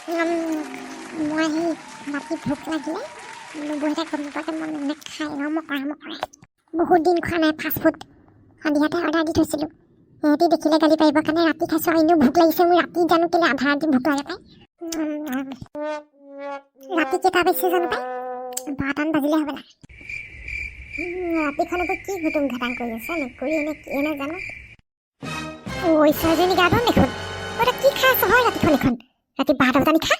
মই সেই ৰাতি ভোক লাগিলে বহিতে গম নোপোৱাকৈ মই খাই মকৰা বহুত দিন খোৱা নাই ফাষ্ট ফুড। সন্ধিয়াতে অৰ্ডাৰ দি থৈছিলোঁ। সিহঁতি দেখিলে গালি পাৰিবৰ কাৰণে ৰাতি খাইছোঁ আৰু এনেও ভোক লাগিছে মোৰ। ৰাতি জানো কেলে আধা ৰাতি ভোক লাগে পায়। ৰাতি কেইটা বাজিছে জানো পায় 12টামান বাজিলে হ'বলা। ৰাতিখন আকৌ কি ঘুটুং ঘাটাং কৰি আছে মেকুৰী এনে কি এনে জানো। ঐ ছোৱালীজনী গাৰ্ডন দেখোন তই কি খাই আছ হয় ৰাতিখন এখন ৰাতি 12টা বজাত নিখা।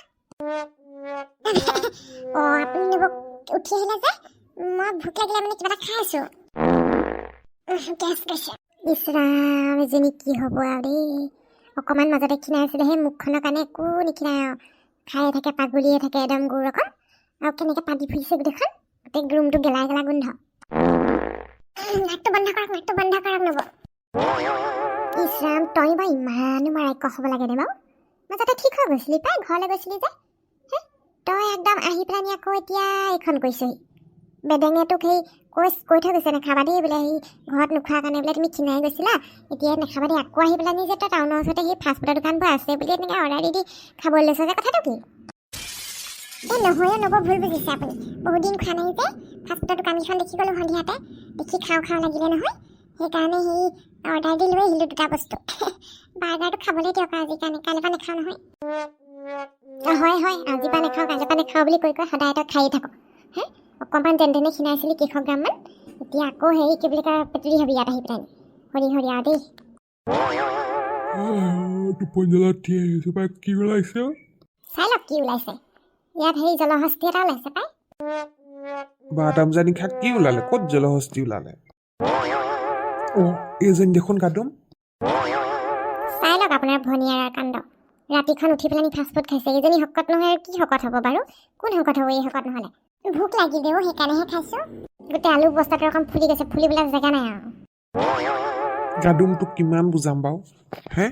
আপুনি নিব উঠি আহিলে যে মই ভোক লাগিলে মানে কিবা এটা খাই আছোঁ। গেছ গৈছে। ইছৰাম এজনী কি হ'ব আৰু দেই। অকণমান মাজতে ক্ষীণাই আছিলে সেই মুখখনৰ কাৰণে একো নিক্ষীণাই আৰু খায়ে থাকে পাগলিয়ে থাকে একদম গৰু ৰকম। আৰু কেনেকৈ পাতি ফুৰিছে গোটেইখন গোটেই ৰুমটো গেলা গেলা গোন্ধ। নাকটো বন্ধ কৰক নব। ইছৰাম তই বাৰু ইমানো মাৰাক্য হ'ব লাগে দে বাৰু। মাজতে ঠিক হৈ গৈছিলি পাই ঘৰলৈ গৈছিলি যে হে তই একদম আহি পেলানি আকৌ এতিয়া এইখন কৰিছহি। বেডেঙে তোক সেই কৈ থৈ গৈছে নাখাবা দেই বোলে সেই ঘৰত নোখোৱাৰ কাৰণে বোলে তুমি ক্ষীণাই গৈছিলা এতিয়া নাখাবা দেই। আকৌ আহি পেলানি যে তই টাউনৰ ওচৰতে সেই ফাষ্টফুডৰ দোকানবোৰ আছে বুলি এনেকৈ অৰ্ডাৰ দি খাবলৈ লৈছ যে কথাটো কি? এই নহয়ো নব ভুল বুজিছে আপুনি। বহুত দিন খোৱা নাই যে ফাষ্টফুডৰ দোকানকেইখন দেখি গ'লোঁ সন্ধিয়াতে দেখি খাওঁ লাগিলে নহয় সেইকাৰণে সেই অৰ্ডাৰ দি লৈ আহিলোঁ দুটা বস্তু। বাৰ্গাৰটো খাবলৈ দিয়ক আজিৰ কাৰণে কাইলৈৰ পৰা নাখাওঁ নহয়। হয় আজিৰ পৰা নাখাওঁ কাইলৈৰ পৰা নাখাওঁ বুলি কৈ সদায় তই খায়ে থাক হে। অকণমান যেনে ক্ষীণাইছিলি কেইশ গ্ৰামমান এতিয়া আকৌ হেৰি কি বুলি কয় পেটুলি হবি ইয়াত আহি পেলাই হৰি আৰু দেই। কি ওলাইছে চাই লওক কি ওলাইছে ইয়াত হেৰি জলহস্তি এটা ওলাইছে পাই। 12টা বজাত নিশা কি ওলালে? ক'ত জলহস্তি ওলালে? এইজনী দেখোন কাদুম। চাই লওক আপোনাৰ ভনীয়াৰ কাণ্ড। ৰাতিখন উঠি পেলাই ফাষ্টফুড খাইছে। এইজনী শকত নহয় আৰু কি শকত হ'ব বাৰু? কোন শকত হ'ব এই শকত নহ'লে? ভোক লাগিলেও সেইকাৰণেহে খাইছোঁ। গোটেই আলু বস্তাটো অকণ ফুলি গৈছে ফুলিবলৈ জেগা নাই আৰু। কাদুম তোক কিমান বুজাম বাৰু হে?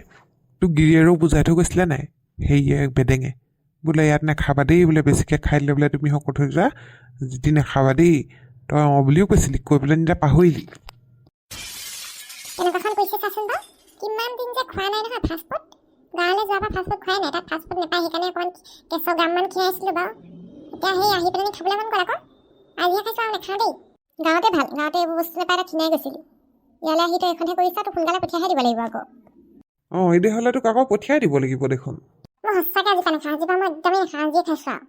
তোক গিৰিয়েৰেও বুজাই থৈ গৈছিলে নাই সেয়ে বেডেঙে বোলে ইয়াত নাখাবা দেই বোলে বেছিকৈ খাই দিলে বোলে তুমি শকত হৈ যোৱা যদি নাখাবা দেই তই বুলিও কৈছিলি কৈ পেলাই এতিয়া পাহৰিলি। এনেকুৱাখন কৈছে চাচোন বাৰু কিমান দিন যে খোৱা নাই নহয় ফাষ্টফুড। গাঁৱলৈ যোৱাৰ পৰা ফাষ্টফুড খোৱাই নাই তাত ফাষ্টফুড নাপায় সেইকাৰণে অকণমান কেঁচৰ গ্ৰামমান খীৰাইছিলোঁ বাৰু। এতিয়া সেই আহি পেলাই খাবলৈ মন গ'ল আকৌ আজিহে খাইছোঁ আৰু নাখাওঁ দেই। গাঁৱতে ভাল গাঁৱতে এইবোৰ বস্তু নাপায় তাত ক্ষীণাই গৈছিলোঁ। ইয়ালৈ আহি তই এইখনহে কৰিছা তোক সোনকালে পঠিয়াই দিব লাগিব আকৌ। এতিয়া হ'লে তোক আকৌ পঠিয়াই দিব লাগিব দেখোন। মই সঁচাকৈ আজি পৰা নাখাওঁ আজিৰ পৰা মই একদমেই নাখাওঁ আজিয়ে খাইছোঁ আৰু।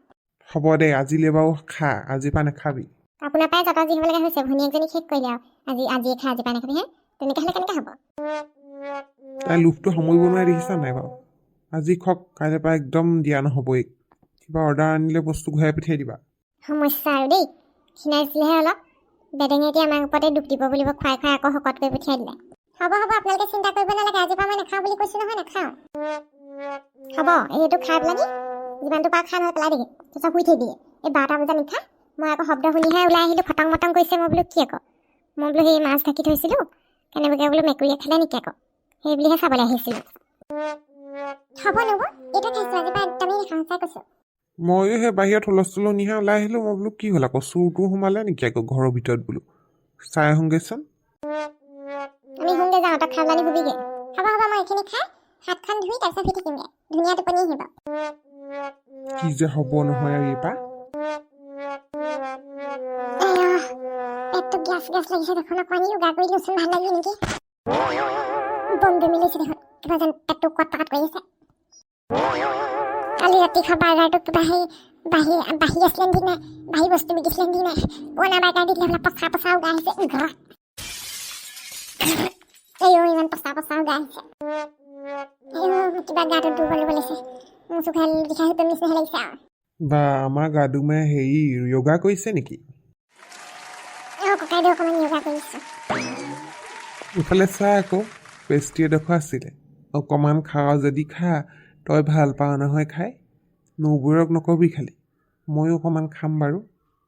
হ'ব দে আজিলৈ বাৰু খা আজিৰ পৰা নাখাবি। আপোনাৰ পৰাই যত যি হ'ব লগা হৈছে ভনীয়েকজনী শেষ কৰিলে আৰু আজিয়ে খা আজিৰ পৰা নাখাবি হে তেনেকৈ হ'লে কেনেকৈ হ'ব? তাই লোভটো সামৰিব নোৱাৰি দেখিছা নাই বাৰু? আজি খক কাইলৈ পৰা একদম দিয়া নহ'বই। কিবা অৰ্ডাৰ আনিলে বস্তু ঘূৰাই পঠিয়াই দিবা। সমস্যা আৰু দেই ক্ষীণাইছিলেহে অলপ বেডেঙে এতিয়া আমাৰ ওপৰতে দুখ দিব বুলিব খুৱাই আকৌ শকত কৰি পঠিয়াই দিলে। হ'ব আপোনালোকে চিন্তা কৰিব নালাগে আজিৰ পৰা মই নাখাওঁ বুলি কৈছোঁ নহয় নাখাওঁ। হ'ব এইটো খাই পেলানি যিমানটো পাৰ খাই নহয় পেলাই দিবি তাৰপিছত শুই থৈ দিয়ে। এই 12টা বজাত নিশা মই আকৌ শব্দ শুনিহে ওলাই আহিলোঁ ফটং মটং কৰিছে। মই বোলো কি আকৌ মই বোলো সেই মাছ ঢাকি থৈছিলোঁ কেনেবাকৈ বোলো মেকুৰীয়ে খালে নেকি আকৌ সেই বুলিহে চাবলৈ আহিছিলোঁ। হ'ব নব এইটো খাইছোঁ আজিৰ পৰা একদমেই নাখাওঁ সঁচাই কৈছোঁ। ময়ো সেই বাহিৰত হুলস্থুল নিহা ওলাই আহিলোঁ। মই বোলো কি হ'ল আকৌ চোৰটো সোমালে নেকি আকৌ ঘৰৰ ভিতৰত বোলো চাই আহোঁগৈচোন। আমি শুনগে যাওঁ তই খাই পেলানি শুবিগে। হ'ব মই এইখিনি খাই হাতখন ধুই তাৰপিছত শুই থাকিমগৈ ধুনীয়া টোপনি আহিব। কি যে হ'ব নহয় আৰু এইপা পেটটো গেছ লাগিছে দেখোন অকণমান য়োগা কৰি দিওঁচোন ভাল লাগিব নেকি? বমি মিলিছে দেখোন কিবা যেন পেটটো কট কৰি আছে। কালি ৰাতি খোৱা বাৰ্গাৰটো কিবা সেই বাহি আছিলে নেকি নাই বাহি বস্তু বিকিছিলে নেকি নাই পুৰণা বাৰ্গাৰ দি দিলে পচা উগা আহিছে ঘৰত। ইমান পচা উগা আহিছে কিবা গাটো দুৰ্বল লাগিছে মোৰ চোখাল বিষাই সুতৰ নিচিনা লাগিছে আৰু। বা আমাৰ গাদুমে হেৰি য়োগা কৰিছে নেকি? ককাইদেউ অকণমান য়োগা কৰিছোঁ। ইফালে চা আকৌ পেষ্ট্ৰি এডোখৰ আছিলে অকণমান খাওঁ যদি খা তই ভাল পাওঁ নহয় খাই নবৌৰক নকবি খালি ময়ো অকণমান খাম বাৰু।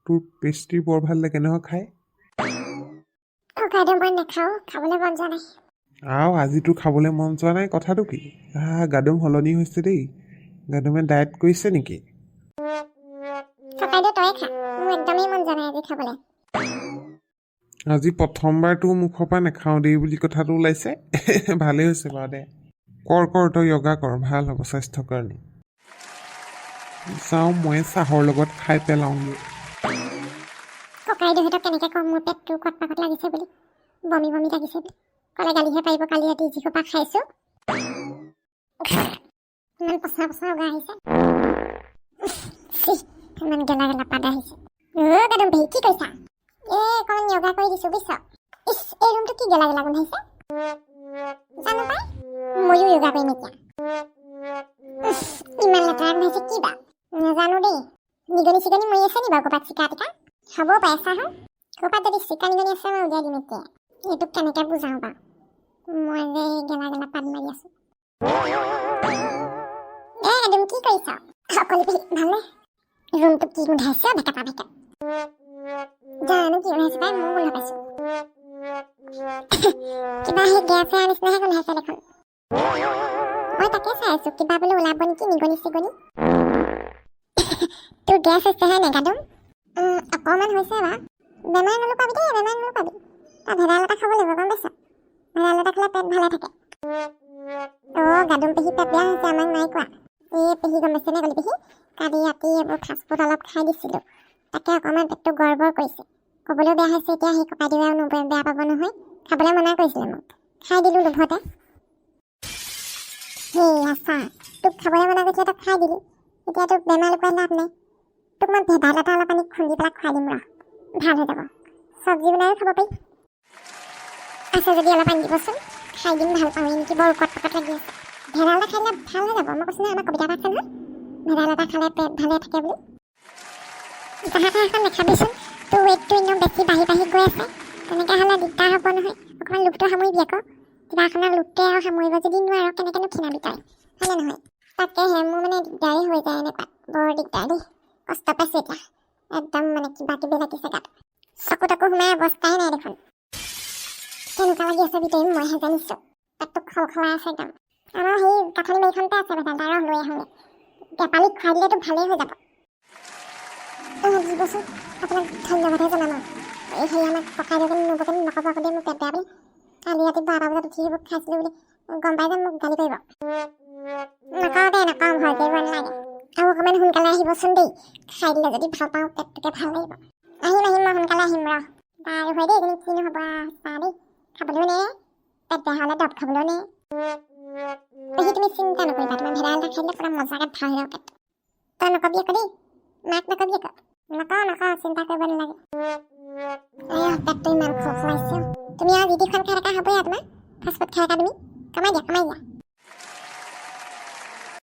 তোৰ পেষ্ট্ৰি বৰ ভাল লাগে নহয় খাই। ককাইদেউ মই নাখাওঁ খাবলৈ মন যোৱা নাই। আজি তোৰ খাবলৈ মন যোৱা নাই কথাটো কি? গাদুম সলনি হৈছে দেই। গাদুমে ডায়েট কৰিছে নেকি? ককাইদেউ তই খা মোৰ একদমেই মন যোৱা নাই আজি খাবলৈ। আজি প্ৰথমবাৰ তোৰ মুখৰ পৰা নাখাওঁ দেই বুলি কথাটো ওলাইছে। ভালেই হৈছে বাৰু দে কৰ তই য়োগা কৰ ভাল হ'ব স্বাস্থ্যৰ কাৰণে। যাওঁ মই চাহৰ লগত খাই পেলাওঁগৈ ককাই দেউহঁতক কেনেকৈ কম মোৰ পেটটো কটপাকত লাগিছে বুলি বমি বমি লাগিছে বুলি ক'লে গালিহে পাৰিব কালি ৰাতি যিসোপা খাইছোঁ ইমান পচা পচা লগা আহিছে ইমান গেলা গেলা পাত আহিছে গাদম পেহী কি কৈছা অকণমান য়োগা কৰি দিছোঁ বুজিছ ইছ এই ৰুমটো কি গেলা গেলা গোন্ধাইছে জানো পাই ময়ো য়োগা কৰিম এতিয়া ইমান লেতেৰা গোন্ধাইছে কি বা নাজানো দেই নিগনি চিগনি মৰি আছে নি বাৰু ক'ৰবাত চিকা টিকা হ'ব পাৰে চাহ ক'ৰবাত যদি চিকা নিগনি আছে মই উলিয়াই দিম এতিয়া এইটোক কেনেকৈ বুজাওঁ বাৰু মই যে গেলা গেলা পাত মাৰি আছোঁ একদম কি কৰিছ অকলে পেহী ভালনে ৰুমটো কি গোন্ধাইছে ভেকেটা ভেকেট জানো কি গোন্ধাইছে পাই ময়ো গোন্ধ পাইছোঁ কিবা সেই গেছ হোৱাৰ নিচিনাহে গোন্ধাইছে দেখোন মই তাকে চাই আছোঁ কিবা বোলে ওলাব নেকি নিগনি চিগনি তোৰ গেছ হৈছে হয় নাই গাদম অকণমান হৈছে বা বেমাৰ নলুকাবি দেই বেমাৰ নলুকাবি তই ভেদাইলতা খাব লাগিব গম পাইছ ভেদাইলতা খালে পেট ভালে থাকে গাদম পেহী পেট বেয়া হৈছে আমাক নাই কোৱা এই পেহী গম পাইছে নে গলি পেহী কালি ৰাতি এইবোৰ ফাষ্টফুড অলপ খাই দিছিলোঁ তাকে অকণমান পেটটো গড়বড় কৰিছে ক'বলৈও বেয়া হৈছে এতিয়া সেই ককাই দিও আৰু বেয়া পাব নহয় খাবলৈ মনা কৰিছিলে মোক খাই দিলোঁ লোভতে সেয়া চাহ তোক খাবলৈ মনা কৰিছিলে তই খাই দিলি এতিয়া তোক বেমাৰ লুকুৱাই লাভ নাই তোক মই ভেদাইলতা অলপ পানী খুন্দি পেলাই খুৱাই দিম ৰ ভাল হৈ যাব চব্জি বনাইও খাব পাৰি আছে যদি অলপ আনি দিবচোন খাই দিম ভাল পাওঁ নেকি বৰ উকত পকত লাগি আছে ভেদাইলতা খালে ভাল হৈ যাব মই কৈছোঁ নহয় আমাৰ কবিতা এটা আছে নহয় ভেদাইলতা খালে পেট ভালে থাকে বুলি জাহা তাহা এখন নাখাবিচোন তোৰ ৱেইটটো এনেও বেছি বাঢ়ি বাঢ়ি গৈ আছে তেনেকৈ হ'লে দিগদাৰ হ'ব নহয় অকণমান লোভটো সামৰিবি আকৌ কিবা এখনৰ লোভটোৱে আৰু সামৰিব যদি নোৱাৰ কেনেকৈনো ক্ষীণাবি তই হয়নে নহয় তাকেহে মোৰ মানে দিগদাৰী হৈ যায় এনেকুৱা বৰ দিগদাৰ দেই কষ্ট পাইছোঁ এতিয়া একদম মানে কিবা কিবি লাগিছে গাত চকু তকু সোমাই অৱস্থাই নাই দেখোন কেনেকুৱা লাগি আছে ভিতৰি মইহে জানিছোঁ পেটটো খলখলাই আছে একদম আমাৰ সেই কাঠনি মাৰিখনতে আছে ভেদাইলতা ৰহ লৈ আহোঁগৈ টেপালিত খুৱাই দিলেতো ভালেই হৈ যাব দিবচোন আপোনাক ধন্যবাদহে জনাম আৰু সেই আমাক ককাই দেউতাক নবকে নক'ব আকৌ দেই মোক পেট বেয়া বুলি কালি ৰাতি 12টা বজাত উঠি সেইবোৰ খাইছিলোঁ বুলি গম পাই যে মোক গালি পাৰিব নকওঁ দে নকওঁ ভয় কৰিব নালাগে আৰু অকণমান সোনকালে আহিবচোন দেই খাই দিলে যদি ভাল পাওঁ পেটটোকে ভাল লাগিব আহিম মই সোনকালে আহিম ৰ বাৰু হয় দেই এইখিনি কিনো হ'ব চাহ দেই খাবলৈও নে পেট বেয়া হ'লে দৰৱ খাবলৈও নে পেহী তুমি চিন্তা নকৰিবা তোমাৰ ভেদাইলতা খাই দিলে পূৰা মজাকৈ ভাল হৈ যাব পেটটো তই নকবি আকৌ দেই মাক নকবি আকৌ নকওঁ চিন্তা কৰিব নালাগে পেটটো ইমান খোলাইছে তুমি আৰু যি টি খাই থকা হ'বই আৰু তোমাৰ ফাষ্টফুড খাই থকা তুমি কমাই দিয়া